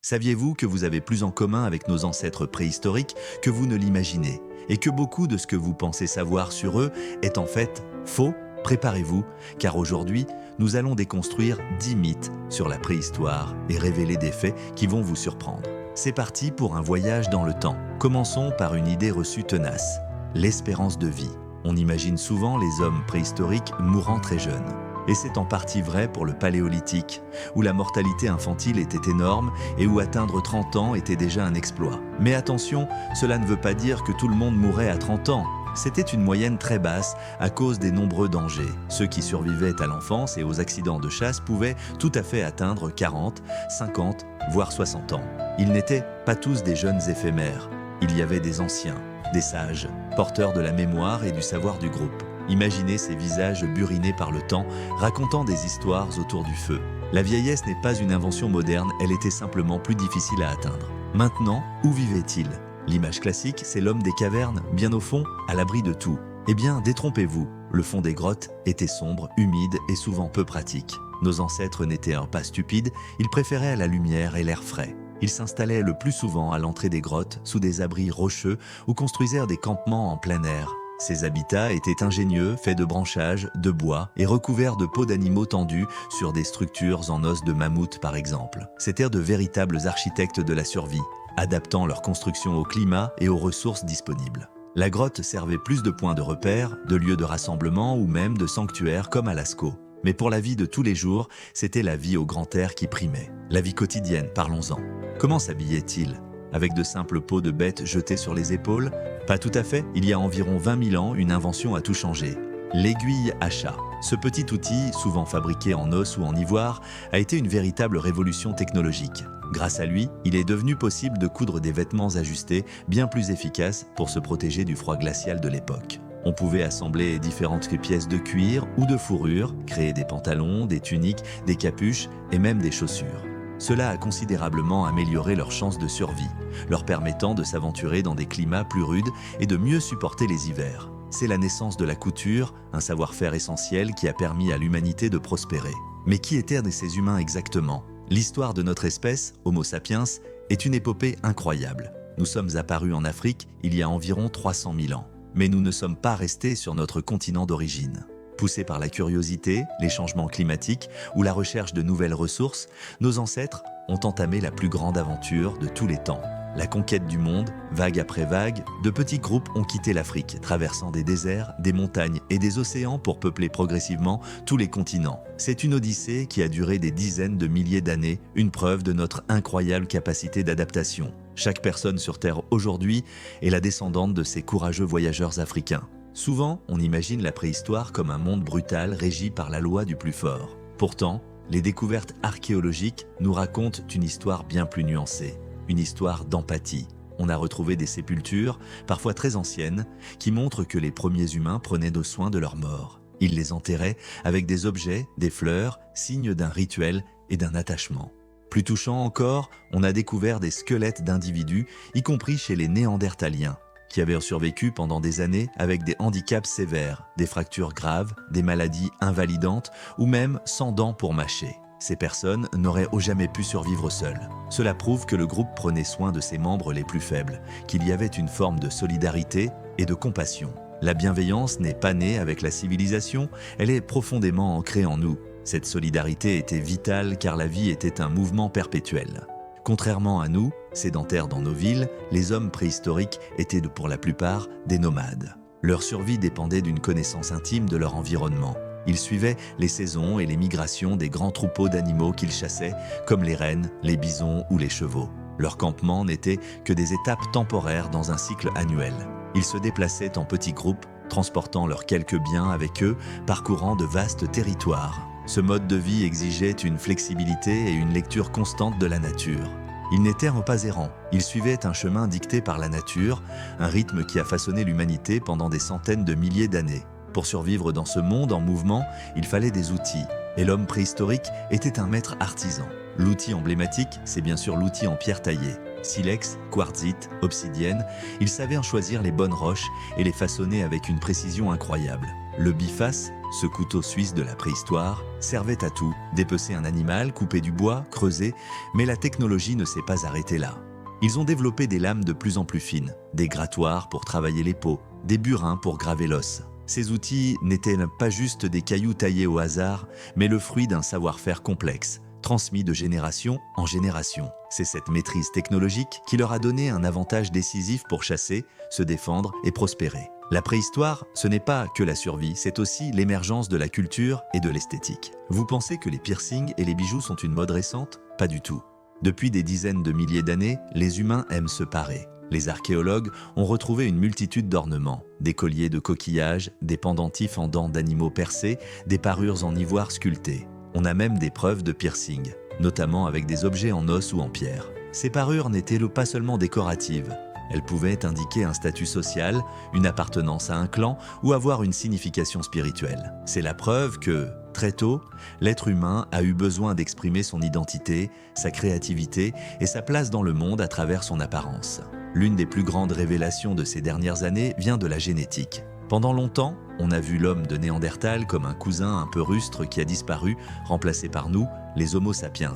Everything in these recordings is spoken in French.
Saviez-vous que vous avez plus en commun avec nos ancêtres préhistoriques que vous ne l'imaginez et que beaucoup de ce que vous pensez savoir sur eux est en fait faux? Préparez-vous, car aujourd'hui, nous allons déconstruire 10 mythes sur la préhistoire et révéler des faits qui vont vous surprendre. C'est parti pour un voyage dans le temps. Commençons par une idée reçue tenace, l'espérance de vie. On imagine souvent les hommes préhistoriques mourant très jeunes. Et c'est en partie vrai pour le Paléolithique, où la mortalité infantile était énorme et où atteindre 30 ans était déjà un exploit. Mais attention, cela ne veut pas dire que tout le monde mourait à 30 ans. C'était une moyenne très basse à cause des nombreux dangers. Ceux qui survivaient à l'enfance et aux accidents de chasse pouvaient tout à fait atteindre 40, 50, voire 60 ans. Ils n'étaient pas tous des jeunes éphémères. Il y avait des anciens, des sages, porteurs de la mémoire et du savoir du groupe. Imaginez ces visages burinés par le temps, racontant des histoires autour du feu. La vieillesse n'est pas une invention moderne, elle était simplement plus difficile à atteindre. Maintenant, où vivait-il? L'image classique, c'est l'homme des cavernes, bien au fond, à l'abri de tout. Eh bien, détrompez-vous, le fond des grottes était sombre, humide et souvent peu pratique. Nos ancêtres n'étaient pas stupides, ils préféraient la lumière et l'air frais. Ils s'installaient le plus souvent à l'entrée des grottes, sous des abris rocheux ou construisirent des campements en plein air. Ces habitats étaient ingénieux, faits de branchages, de bois et recouverts de peaux d'animaux tendus sur des structures en os de mammouth par exemple. C'étaient de véritables architectes de la survie, adaptant leur construction au climat et aux ressources disponibles. La grotte servait plus de points de repère, de lieux de rassemblement ou même de sanctuaires comme à Lascaux. Mais pour la vie de tous les jours, c'était la vie au grand air qui primait. La vie quotidienne, parlons-en. Comment s'habillait-il? Avec de simples peaux de bêtes jetées sur les épaules? Pas tout à fait, il y a environ 20 000 ans, une invention a tout changé. L'aiguille à chat. Ce petit outil, souvent fabriqué en os ou en ivoire, a été une véritable révolution technologique. Grâce à lui, il est devenu possible de coudre des vêtements ajustés, bien plus efficaces pour se protéger du froid glacial de l'époque. On pouvait assembler différentes pièces de cuir ou de fourrure, créer des pantalons, des tuniques, des capuches et même des chaussures. Cela a considérablement amélioré leurs chances de survie, leur permettant de s'aventurer dans des climats plus rudes et de mieux supporter les hivers. C'est la naissance de la couture, un savoir-faire essentiel qui a permis à l'humanité de prospérer. Mais qui étaient ces humains exactement? L'histoire de notre espèce, Homo sapiens, est une épopée incroyable. Nous sommes apparus en Afrique il y a environ 300 000 ans. Mais nous ne sommes pas restés sur notre continent d'origine. Poussés par la curiosité, les changements climatiques ou la recherche de nouvelles ressources, nos ancêtres ont entamé la plus grande aventure de tous les temps. La conquête du monde, vague après vague, de petits groupes ont quitté l'Afrique, traversant des déserts, des montagnes et des océans pour peupler progressivement tous les continents. C'est une odyssée qui a duré des dizaines de milliers d'années, une preuve de notre incroyable capacité d'adaptation. Chaque personne sur Terre aujourd'hui est la descendante de ces courageux voyageurs africains. Souvent, on imagine la préhistoire comme un monde brutal régi par la loi du plus fort. Pourtant, les découvertes archéologiques nous racontent une histoire bien plus nuancée, une histoire d'empathie. On a retrouvé des sépultures, parfois très anciennes, qui montrent que les premiers humains prenaient soin de leurs morts. Ils les enterraient avec des objets, des fleurs, signes d'un rituel et d'un attachement. Plus touchant encore, on a découvert des squelettes d'individus, y compris chez les Néandertaliens, qui avaient survécu pendant des années avec des handicaps sévères, des fractures graves, des maladies invalidantes ou même sans dents pour mâcher. Ces personnes n'auraient jamais pu survivre seules. Cela prouve que le groupe prenait soin de ses membres les plus faibles, qu'il y avait une forme de solidarité et de compassion. La bienveillance n'est pas née avec la civilisation, elle est profondément ancrée en nous. Cette solidarité était vitale car la vie était un mouvement perpétuel. Contrairement à nous, sédentaires dans nos villes, les hommes préhistoriques étaient pour la plupart des nomades. Leur survie dépendait d'une connaissance intime de leur environnement. Ils suivaient les saisons et les migrations des grands troupeaux d'animaux qu'ils chassaient, comme les rennes, les bisons ou les chevaux. Leur campement n'était que des étapes temporaires dans un cycle annuel. Ils se déplaçaient en petits groupes, transportant leurs quelques biens avec eux, parcourant de vastes territoires. Ce mode de vie exigeait une flexibilité et une lecture constante de la nature. Ils n'étaient pas errants, ils suivaient un chemin dicté par la nature, un rythme qui a façonné l'humanité pendant des centaines de milliers d'années. Pour survivre dans ce monde en mouvement, il fallait des outils, et l'homme préhistorique était un maître artisan. L'outil emblématique, c'est bien sûr l'outil en pierre taillée. Silex, quartzite, obsidienne, il savait en choisir les bonnes roches et les façonner avec une précision incroyable. Le biface, Ce couteau suisse de la préhistoire servait à tout, dépecer un animal, couper du bois, creuser, mais la technologie ne s'est pas arrêtée là. Ils ont développé des lames de plus en plus fines, des grattoirs pour travailler les peaux, des burins pour graver l'os. Ces outils n'étaient pas juste des cailloux taillés au hasard, mais le fruit d'un savoir-faire complexe, transmis de génération en génération. C'est cette maîtrise technologique qui leur a donné un avantage décisif pour chasser, se défendre et prospérer. La préhistoire, ce n'est pas que la survie, c'est aussi l'émergence de la culture et de l'esthétique. Vous pensez que les piercings et les bijoux sont une mode récente? Pas du tout. Depuis des dizaines de milliers d'années, les humains aiment se parer. Les archéologues ont retrouvé une multitude d'ornements, des colliers de coquillages, des pendentifs en dents d'animaux percés, des parures en ivoire sculptées. On a même des preuves de piercing, notamment avec des objets en os ou en pierre. Ces parures n'étaient pas seulement décoratives. Elles pouvaient indiquer un statut social, une appartenance à un clan ou avoir une signification spirituelle. C'est la preuve que, très tôt, l'être humain a eu besoin d'exprimer son identité, sa créativité et sa place dans le monde à travers son apparence. L'une des plus grandes révélations de ces dernières années vient de la génétique. Pendant longtemps, on a vu l'homme de Néandertal comme un cousin un peu rustre qui a disparu, remplacé par nous, les Homo sapiens.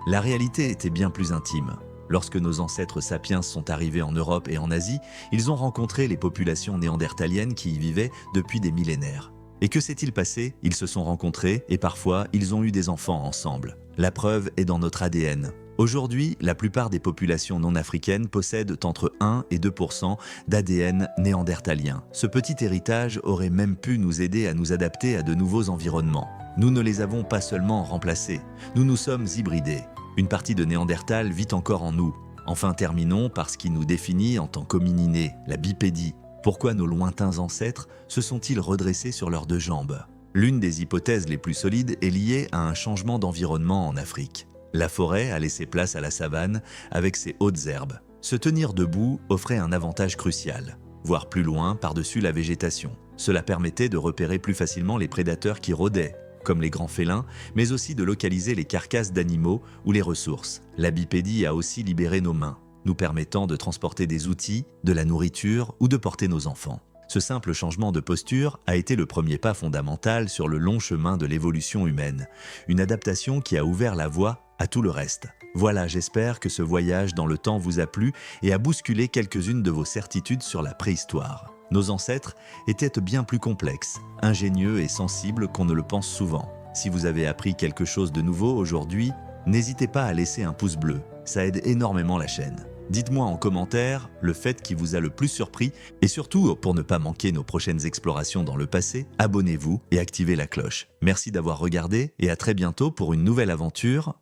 La réalité était bien plus intime. Lorsque nos ancêtres sapiens sont arrivés en Europe et en Asie, ils ont rencontré les populations néandertaliennes qui y vivaient depuis des millénaires. Et que s'est-il passé? Ils se sont rencontrés et parfois ils ont eu des enfants ensemble. La preuve est dans notre ADN. Aujourd'hui, la plupart des populations non africaines possèdent entre 1 et 2% d'ADN néandertalien. Ce petit héritage aurait même pu nous aider à nous adapter à de nouveaux environnements. Nous ne les avons pas seulement remplacés, nous nous sommes hybridés. Une partie de Néandertal vit encore en nous. Enfin, terminons par ce qui nous définit en tant qu'homininés, la bipédie. Pourquoi nos lointains ancêtres se sont-ils redressés sur leurs deux jambes? L'une des hypothèses les plus solides est liée à un changement d'environnement en Afrique. La forêt a laissé place à la savane avec ses hautes herbes. Se tenir debout offrait un avantage crucial, voir plus loin par-dessus la végétation. Cela permettait de repérer plus facilement les prédateurs qui rôdaient, comme les grands félins, mais aussi de localiser les carcasses d'animaux ou les ressources. La bipédie a aussi libéré nos mains, nous permettant de transporter des outils, de la nourriture ou de porter nos enfants. Ce simple changement de posture a été le premier pas fondamental sur le long chemin de l'évolution humaine, une adaptation qui a ouvert la voie à tout le reste. Voilà, j'espère que ce voyage dans le temps vous a plu et a bousculé quelques-unes de vos certitudes sur la préhistoire. Nos ancêtres étaient bien plus complexes, ingénieux et sensibles qu'on ne le pense souvent. Si vous avez appris quelque chose de nouveau aujourd'hui, n'hésitez pas à laisser un pouce bleu, ça aide énormément la chaîne. Dites-moi en commentaire le fait qui vous a le plus surpris et surtout, pour ne pas manquer nos prochaines explorations dans le passé, abonnez-vous et activez la cloche. Merci d'avoir regardé et à très bientôt pour une nouvelle aventure